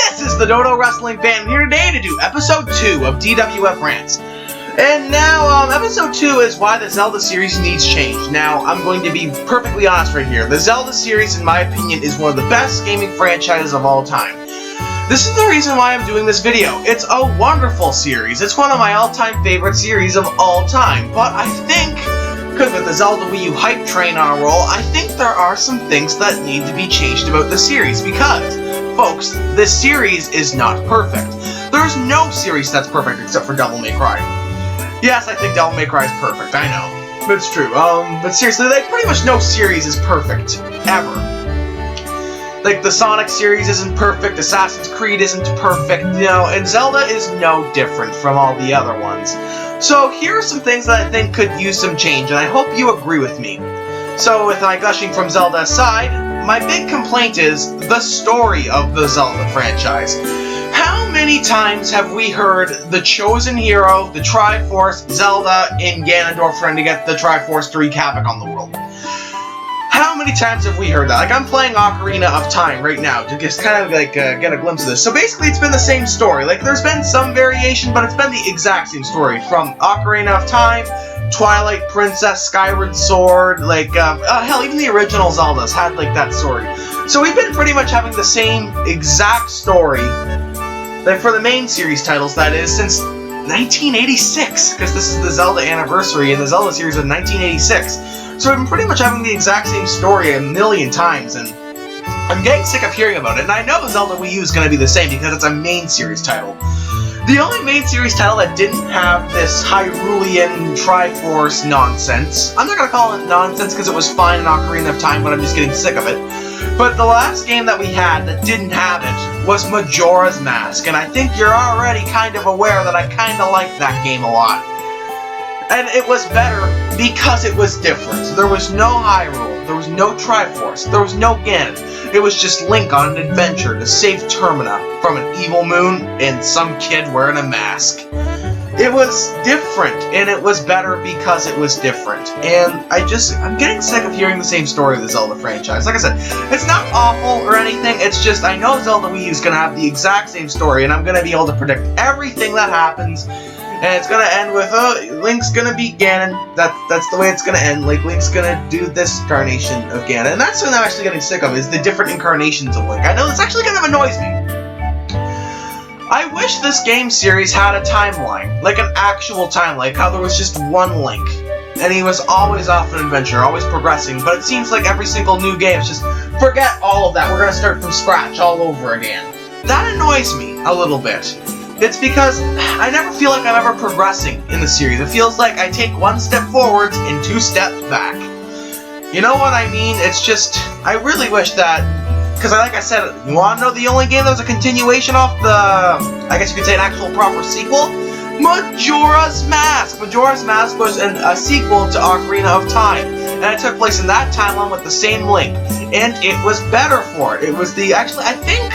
This is the Dodowrestlingfan here today to do episode 2 of Dwf Rants. And now, episode 2 is why the Zelda series needs change. Now, I'm going to be perfectly honest right here. The Zelda series, in my opinion, is one of the best gaming franchises of all time. This is the reason why I'm doing this video. It's a wonderful series. It's one of my all-time favorite series of all time. But I think, because with the Zelda Wii U hype train on a roll, I think there are some things that need to be changed about the series. Because, folks, this series is not perfect. There's no series that's perfect except for Devil May Cry. Yes, I think Devil May Cry is perfect, I know. But it's true. But seriously, like, pretty much no series is perfect. Ever. Like, the Sonic series isn't perfect, Assassin's Creed isn't perfect, you know, and Zelda is no different from all the other ones. So, here are some things that I think could use some change, and I hope you agree with me. So, with my gushing from Zelda aside, my big complaint is the story of the Zelda franchise. How many times have we heard the chosen hero, the Triforce, Zelda, and Ganondorf trying to get the Triforce to wreak havoc on the world? How many times have we heard that? Like, I'm playing Ocarina of Time right now to just kind of, like, get a glimpse of this. So basically, it's been the same story. Like, there's been some variation, but it's been the exact same story. From Ocarina of Time, Twilight Princess, Skyward Sword, like, hell, even the original Zeldas had, like, that story. So we've been pretty much having the same exact story, like, for the main series titles, that is, since 1986, because this is the Zelda anniversary, and the Zelda series was 1986. So we've been pretty much having the exact same story a million times, and I'm getting sick of hearing about it. And I know Zelda Wii U is going to be the same because it's a main series title. The only main series title that didn't have this Hyrulean Triforce nonsense, I'm not going to call it nonsense because it was fine in Ocarina of Time, but I'm just getting sick of it. But the last game that we had that didn't have it was Majora's Mask, and I think you're already kind of aware that I kind of like that game a lot. And it was better because it was different. There was no Hyrule, there was no Triforce, there was no Ganon. It was just Link on an adventure to save Termina from an evil moon and some kid wearing a mask. It was different, and it was better because it was different. And I'm getting sick of hearing the same story of the Zelda franchise. Like I said, it's not awful or anything, it's just I know Zelda Wii U is going to have the exact same story, and I'm going to be able to predict everything that happens. And it's gonna end with, Link's gonna beat Ganon. That's the way it's gonna end. Like, Link's gonna do this incarnation of Ganon. And that's what I'm actually getting sick of, is the different incarnations of Link. I know this actually kind of annoys me. I wish this game series had a timeline. Like an actual timeline. Like how there was just one Link. And he was always off an adventure, always progressing. But it seems like every single new game is just, forget all of that. We're gonna start from scratch all over again. That annoys me a little bit. It's because I never feel like I'm ever progressing in the series. It feels like I take one step forwards and 2 steps back. You know what I mean? It's just, I really wish that, because like I said, you want to know the only game that was a continuation off the, I guess you could say an actual proper sequel? Majora's Mask! Majora's Mask was a sequel to Ocarina of Time, and it took place in that timeline with the same Link, and it was better for it. It was the, actually, I think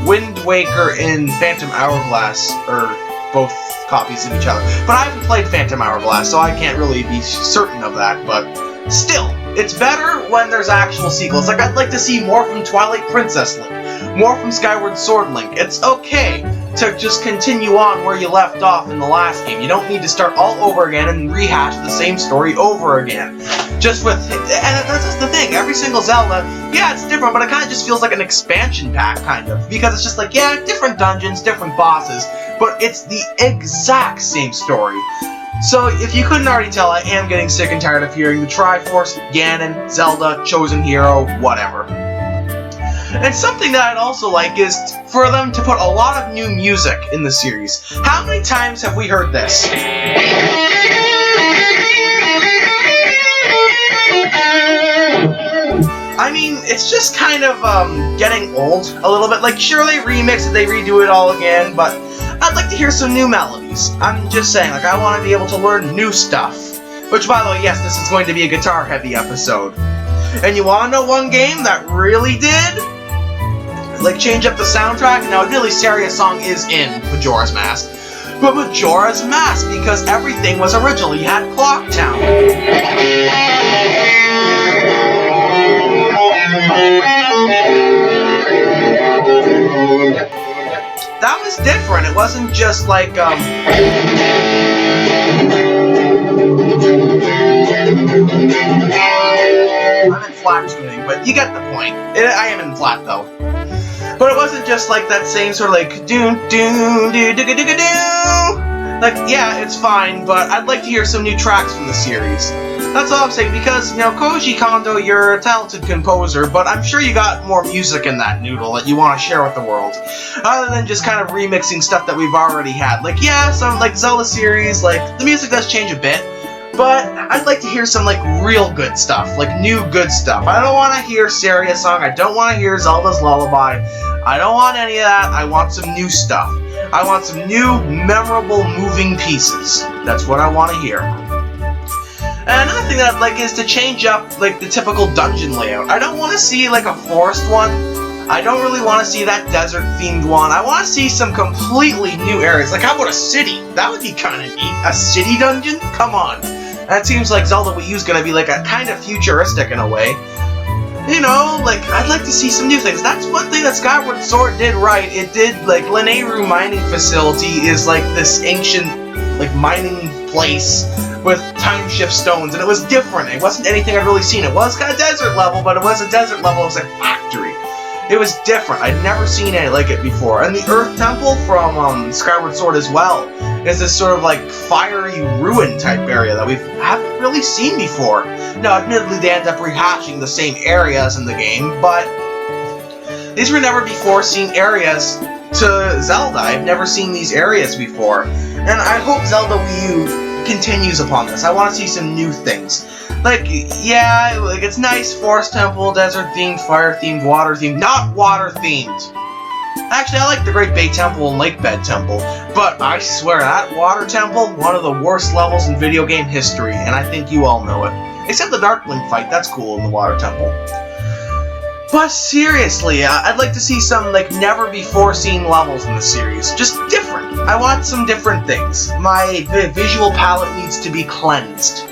Wind Waker and Phantom Hourglass are both copies of each other. But I haven't played Phantom Hourglass, so I can't really be certain of that, but still, it's better when there's actual sequels. Like, I'd like to see more from Twilight Princess Link, more from Skyward Sword Link. It's okay to just continue on where you left off in the last game. You don't need to start all over again and rehash the same story over again. Just with, and that's just the thing, every single Zelda, yeah, it's different, but it kind of just feels like an expansion pack, kind of. Because it's just like, yeah, different dungeons, different bosses, but it's the exact same story. So, if you couldn't already tell, I am getting sick and tired of hearing the Triforce, Ganon, Zelda, Chosen Hero, whatever. And something that I'd also like is for them to put a lot of new music in the series. How many times have we heard this? I mean, it's just kind of, getting old a little bit. Like, sure, they remix it, they redo it all again, but I'd like to hear some new melodies. I'm just saying, like, I want to be able to learn new stuff. Which, by the way, yes, this is going to be a guitar-heavy episode. And you want to know one game that really did? Like, change up the soundtrack? Now, really serious song is in Majora's Mask. But Majora's Mask, because everything was original. You had Clock Town. that was different. It wasn't just like, I'm in flat tuning, but you get the point. I am in flat, though. But it wasn't just like that same sort of like, doo-doo-doo-doo-doo-doo-doo. Like, yeah, it's fine, but I'd like to hear some new tracks from the series. That's all I'm saying, because, you know, Koji Kondo, you're a talented composer, but I'm sure you got more music in that noodle that you want to share with the world. Other than just kind of remixing stuff that we've already had. Like, yeah, some, like, Zelda series, like, the music does change a bit, but I'd like to hear some, like, real good stuff. Like, new good stuff. I don't want to hear Saria's song, I don't want to hear Zelda's Lullaby. I don't want any of that, I want some new stuff. I want some new, memorable, moving pieces. That's what I want to hear. And another thing that I'd like is to change up, like, the typical dungeon layout. I don't want to see, like, a forest one. I don't really want to see that desert-themed one. I want to see some completely new areas. Like, how about a city? That would be kind of neat. A city dungeon? Come on. That seems like Zelda Wii U's gonna be, like, a kind of futuristic in a way. You know, like, I'd like to see some new things. That's one thing that Skyward Sword did right. It did, like, Lineru mining facility is, like, this ancient, like, mining place with time shift stones, and it was different. It wasn't anything I'd really seen. It was kind of desert level, but it was a desert level. It was a factory. It was different. I'd never seen anything like it before. And the Earth Temple from Skyward Sword as well is this sort of like fiery ruin type area that we haven't really seen before. Now, admittedly, they end up rehashing the same areas in the game, but these were never before seen areas to Zelda. I've never seen these areas before. And I hope Zelda Wii U continues upon this. I want to see some new things. Like, yeah, like it's nice, forest temple, desert themed, fire themed, water themed, not water themed. Actually, I like the Great Bay Temple and Lake Bed Temple, but I swear that water temple, one of the worst levels in video game history, and I think you all know it. Except the Darkling fight, that's cool in the water temple. But seriously, I'd like to see some, like, never-before-seen levels in the series. Just different. I want some different things. My visual palette needs to be cleansed.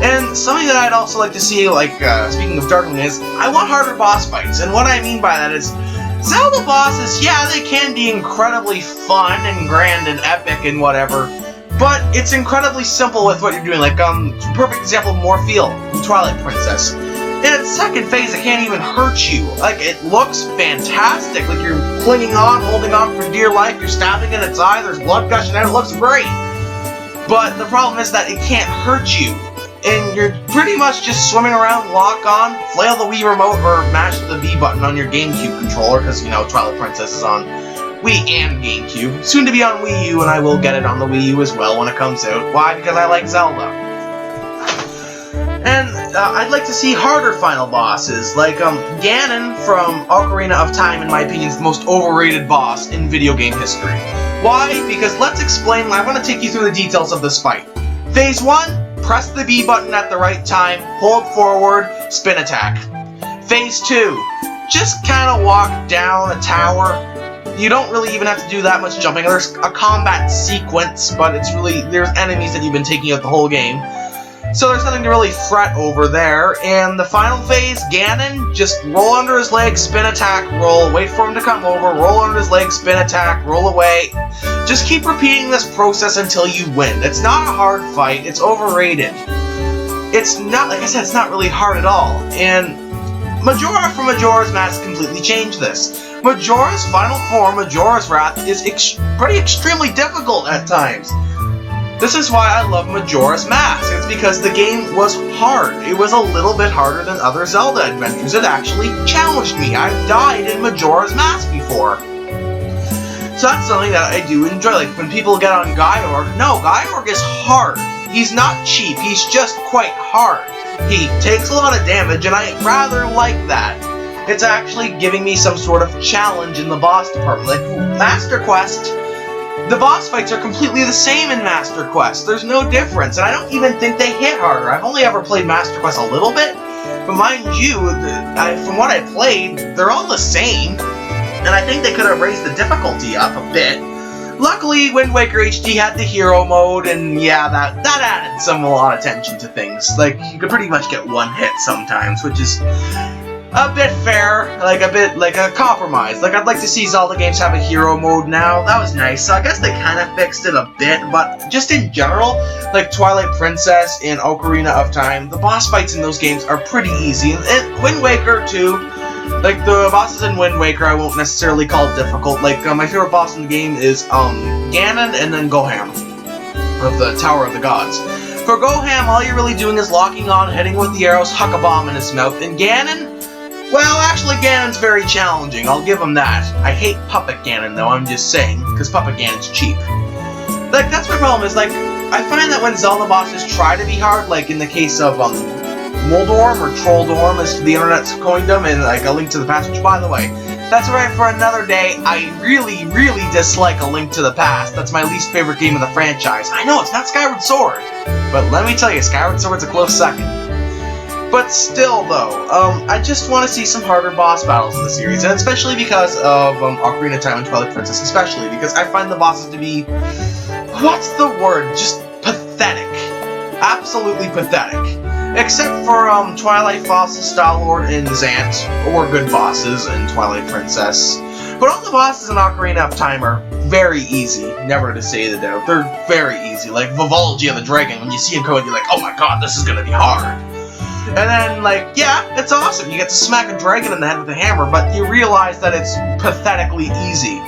And something that I'd also like to see, like, speaking of Darkling, is I want harder boss fights. And what I mean by that is, Zelda bosses, yeah, they can be incredibly fun and grand and epic and whatever, but it's incredibly simple with what you're doing. Like, perfect example, Morpheal from Twilight Princess. In its second phase, it can't even hurt you. Like, it looks fantastic. Like, you're clinging on, holding on for dear life, you're stabbing in its eye, there's blood gushing out, it looks great. But the problem is that it can't hurt you. And you're pretty much just swimming around, lock on, flail the Wii remote, or mash the B button on your GameCube controller, because, you know, Twilight Princess is on Wii and GameCube. Soon to be on Wii U, and I will get it on the Wii U as well when it comes out. Why? Because I like Zelda. And I'd like to see harder final bosses, like Ganon from Ocarina of Time, in my opinion, is the most overrated boss in video game history. Why? Because let's explain. I want to take you through the details of this fight. Phase 1. Press the B button at the right time, hold forward, spin attack. Phase 2, just kind of walk down a tower. You don't really even have to do that much jumping. There's a combat sequence, but it's really, there's enemies that you've been taking out the whole game. So there's nothing to really fret over there. And the final phase, Ganon, just roll under his leg, spin attack, roll, wait for him to come over, roll under his leg, spin attack, roll away. Just keep repeating this process until you win. It's not a hard fight, it's overrated. It's not, like I said, it's not really hard at all. And Majora from Majora's Mask completely changed this. Majora's final form, Majora's Wrath, is extremely difficult at times. This is why I love Majora's Mask. It's because the game was hard. It was a little bit harder than other Zelda adventures. It actually challenged me. I've died in Majora's Mask before. So that's something that I do enjoy. Like, when people get on Gaiorg, no, Gaiorg is hard. He's not cheap, he's just quite hard. He takes a lot of damage, and I rather like that. It's actually giving me some sort of challenge in the boss department. Like, Master Quest, the boss fights are completely the same in Master Quest. There's no difference, and I don't even think they hit harder. I've only ever played Master Quest a little bit, but mind you, from what I played, they're all the same. And I think they could have raised the difficulty up a bit. Luckily, Wind Waker HD had the hero mode, and yeah, that added a lot of tension to things. Like, you could pretty much get one hit sometimes, which is a bit fair, like a bit like a compromise. Like, I'd like to see Zelda games have a hero mode now. That was nice. So I guess they kind of fixed it a bit, but just in general, like Twilight Princess and Ocarina of Time, the boss fights in those games are pretty easy. And Wind Waker too. Like the bosses in Wind Waker, I won't necessarily call difficult. Like my favorite boss in the game is Ganon and then Goham of the Tower of the Gods. For Goham, all you're really doing is locking on, hitting with the arrows, huck a bomb in his mouth. And Ganon, well, actually, Ganon's very challenging. I'll give him that. I hate Puppet Ganon, though. I'm just saying, because Puppet Ganon's cheap. Like, that's my problem. Is like, I find that when Zelda bosses try to be hard, like in the case of Moldorm or Trolldorm, as the internet's coined them, and like A Link to the Past. Which, by the way, that's right for another day. I really, really dislike A Link to the Past. That's my least favorite game of the franchise. I know it's not Skyward Sword, but let me tell you, Skyward Sword's a close second. But still, though, I just want to see some harder boss battles in the series, and especially because of Ocarina of Time and Twilight Princess, especially because I find the bosses to be, what's the word, just pathetic. Absolutely pathetic. Except for Twilight Fossil, Star-Lord, and Zant, or good bosses in Twilight Princess. But all the bosses in Ocarina of Time are very easy, never to say the doubt. They're very easy, like Vivaldi the Dragon. When you see him coming, you're like, oh my god, this is gonna be hard. And then, like, yeah, it's awesome. You get to smack a dragon in the head with a hammer, but you realize that it's pathetically easy.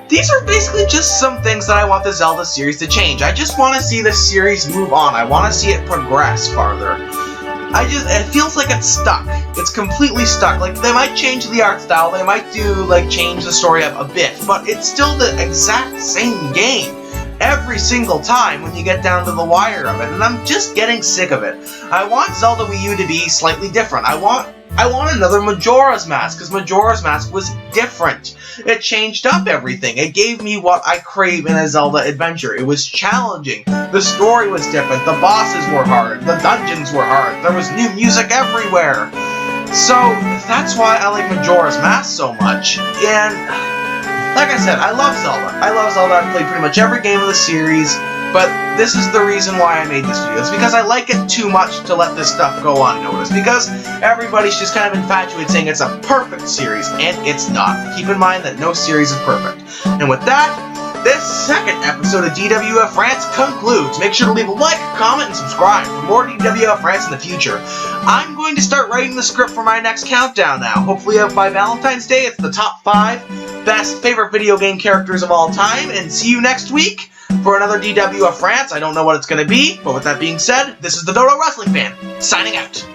These are basically just some things that I want the Zelda series to change. I just want to see the series move on. I want to see it progress farther. It feels like it's stuck. It's completely stuck. Like, they might change the art style, they might change the story up a bit, but it's still the exact same game every single time when you get down to the wire of it, and I'm just getting sick of it. I want Zelda Wii U to be slightly different. I want another Majora's Mask, because Majora's Mask was different. It changed up everything. It gave me what I crave in a Zelda adventure. It was challenging. The story was different. The bosses were hard. The dungeons were hard. There was new music everywhere. So, that's why I like Majora's Mask so much, and like I said, I love Zelda. I've played pretty much every game of the series, but this is the reason why I made this video. It's because I like it too much to let this stuff go unnoticed, because everybody's just kind of infatuated saying it's a perfect series, and it's not. Keep in mind that no series is perfect. And with that, this second episode of DWF Rants concludes. Make sure to leave a like, comment, and subscribe for more DWF Rants in the future. I'm going to start writing the script for my next countdown now. Hopefully by Valentine's Day, it's the top 5 best favorite video game characters of all time, and see you next week for another DWF Rants. I don't know what it's going to be, but with that being said, this is the Dodo Wrestling Fan, signing out.